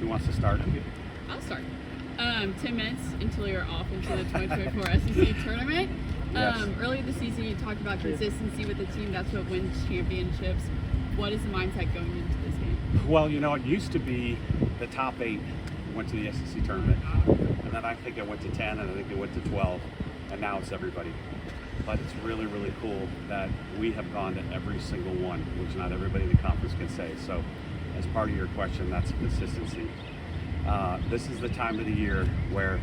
Who wants to start? I'll start. 10 minutes until you're off into the 2024 SEC tournament. Yes. Earlier this season, you talked about consistency with the team. That's what wins championships. What is the mindset going into this game? Well, you know, it used to be the top 8 went to the SEC tournament, and then I think it went to 10, and I think it went to 12, and now it's everybody. But it's really, really cool that we have gone to every single one, which not everybody in the conference can say. So, as part of your question, that's consistency. This is the time of the year where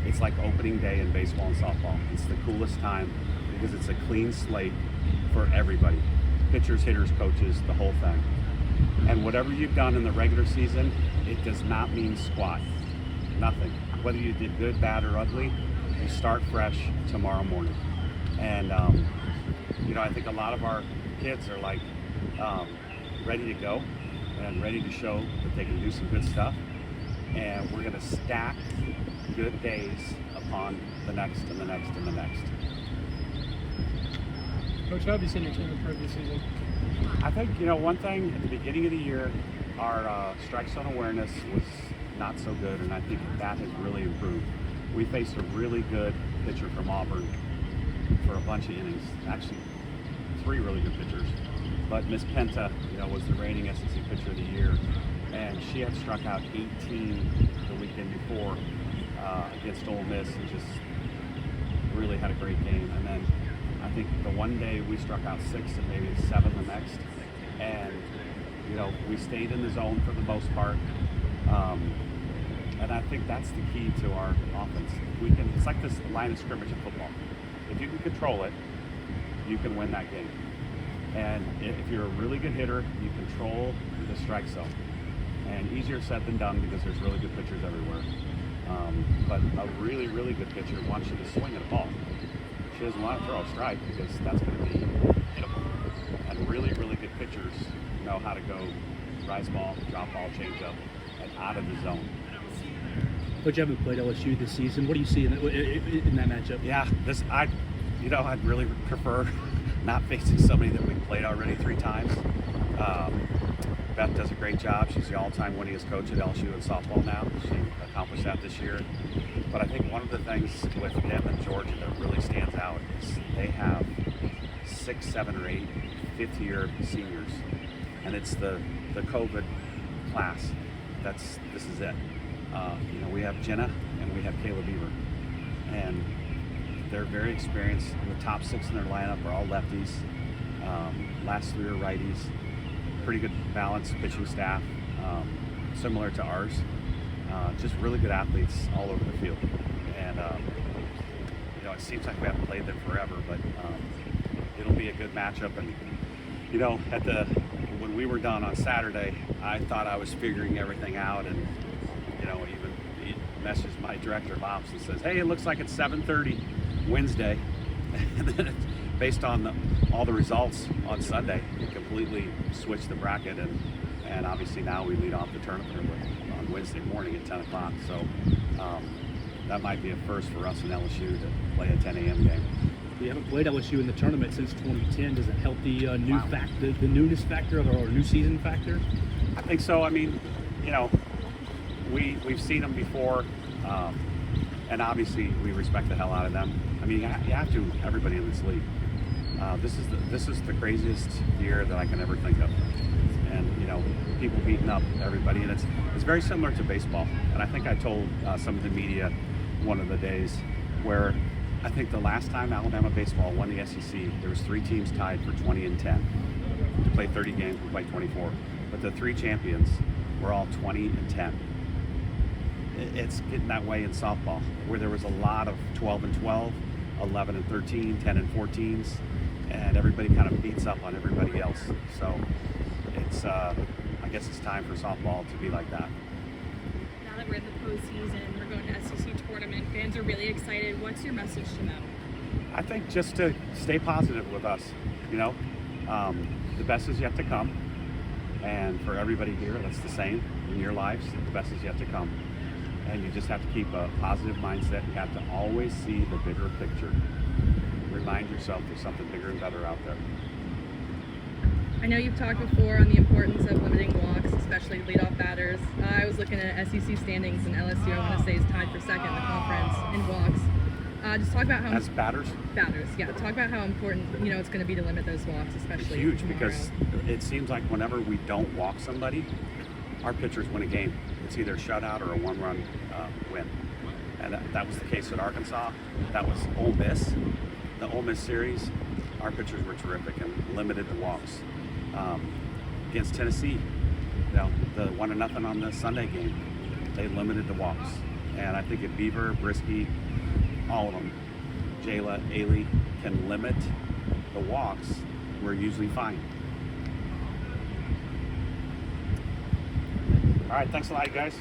it's like opening day in baseball and softball. It's the coolest time because it's a clean slate for everybody. Pitchers, hitters, coaches, the whole thing. And whatever you've done in the regular season, it does not mean squat. Nothing. Whether you did good, bad, or ugly, you start fresh tomorrow morning. And, you know, I think a lot of our kids are like ready to go and ready to show that they can do some good stuff. And we're going to stack good days upon the next and the next and the next. Coach, how have you seen your team improve this season? I think, you know, one thing at the beginning of the year, our strike zone awareness was not so good, and I think that has really improved. We faced a really good pitcher from Auburn for a bunch of innings, actually 3 really good pitchers. But Miss Penta, you know, was the reigning SEC pitcher of the year, and she had struck out 18 the weekend before against Ole Miss, and just really had a great game. And then I think the one day we struck out 6 and maybe 7 the next, and you know, we stayed in the zone for the most part. And I think that's the key to our offense. It's like this line of scrimmage in football. If you can control it, you can win that game. And if you're a really good hitter, you control the strike zone. And easier said than done because there's really good pitchers everywhere. But a really, really good pitcher wants you to swing at a ball. She doesn't want to throw a strike because that's going to be hittable. And really, really good pitchers know how to go rise ball, drop ball, change up, and out of the zone. Coach, you haven't played LSU this season. What do you see in that matchup? Yeah, I'd really prefer not facing somebody that we've played already 3 times. Beth does a great job. She's the all-time winningest coach at LSU in softball now. She accomplished that this year. But I think one of the things with them and Georgia that really stands out is they have 6, 7, or 8 fifth-year seniors, and it's the COVID class. This is it. You know, we have Jenna and we have Kayla Beaver, and they're very experienced. The top 6 in their lineup are all lefties. Last 3 are righties. Pretty good balanced pitching staff, similar to ours. Just really good athletes all over the field. And you know, it seems like we haven't played them forever, but it'll be a good matchup. And you know, when we were done on Saturday, I thought I was figuring everything out, and you know, even he messaged my director of ops and says, "Hey, it looks like it's 7:30 Wednesday," and then based on all the results on Sunday, it completely switched the bracket, and obviously now we lead off the tournament on Wednesday morning at 10 o'clock. So that might be a first for us in LSU to play a 10 a.m. game. We haven't played LSU in the tournament since 2010. Does it help the the newness factor or new season factor? I think so. I mean, you know, we've seen them before, and obviously we respect the hell out of them. I mean, you have to, everybody in this league. This is the craziest year that I can ever think of, and you know, people beating up everybody, and it's very similar to baseball. And I think I told some of the media one of the days where I think the last time Alabama baseball won the SEC, there was 3 teams tied for 20 and 10. To play 30 games, we played 24, but the 3 champions were all 20 and 10. It's getting that way in softball, where there was a lot of 12 and 12, 11 and 13, 10 and 14s, and everybody kind of beats up on everybody else. So it's, I guess it's time for softball to be like that. Now that we're in the postseason, we're going to SEC tournament, fans are really excited. What's your message to them? I think just to stay positive with us. You know, the best is yet to come, and for everybody here, that's the same in your lives. The best is yet to come. And you just have to keep a positive mindset. You have to always see the bigger picture. Remind yourself there's something bigger and better out there. I know you've talked before on the importance of limiting walks, especially leadoff batters. I was looking at SEC standings, and LSU, I want to say, is tied for second in the conference in walks. Just talk about how As batters, batters, yeah. Talk about how important it's going to be to limit those walks, it's especially huge tomorrow. because it seems like whenever we don't walk somebody, our pitchers win a game. It's either a shutout or a one-run win. And that was the case at Arkansas. That was Ole Miss. The Ole Miss series, our pitchers were terrific and limited the walks. Against Tennessee, the 1-0 on the Sunday game, they limited the walks. And I think if Beaver, Brisky, all of them, Jayla, Ailey, can limit the walks, we're usually fine. All right, thanks a lot, guys.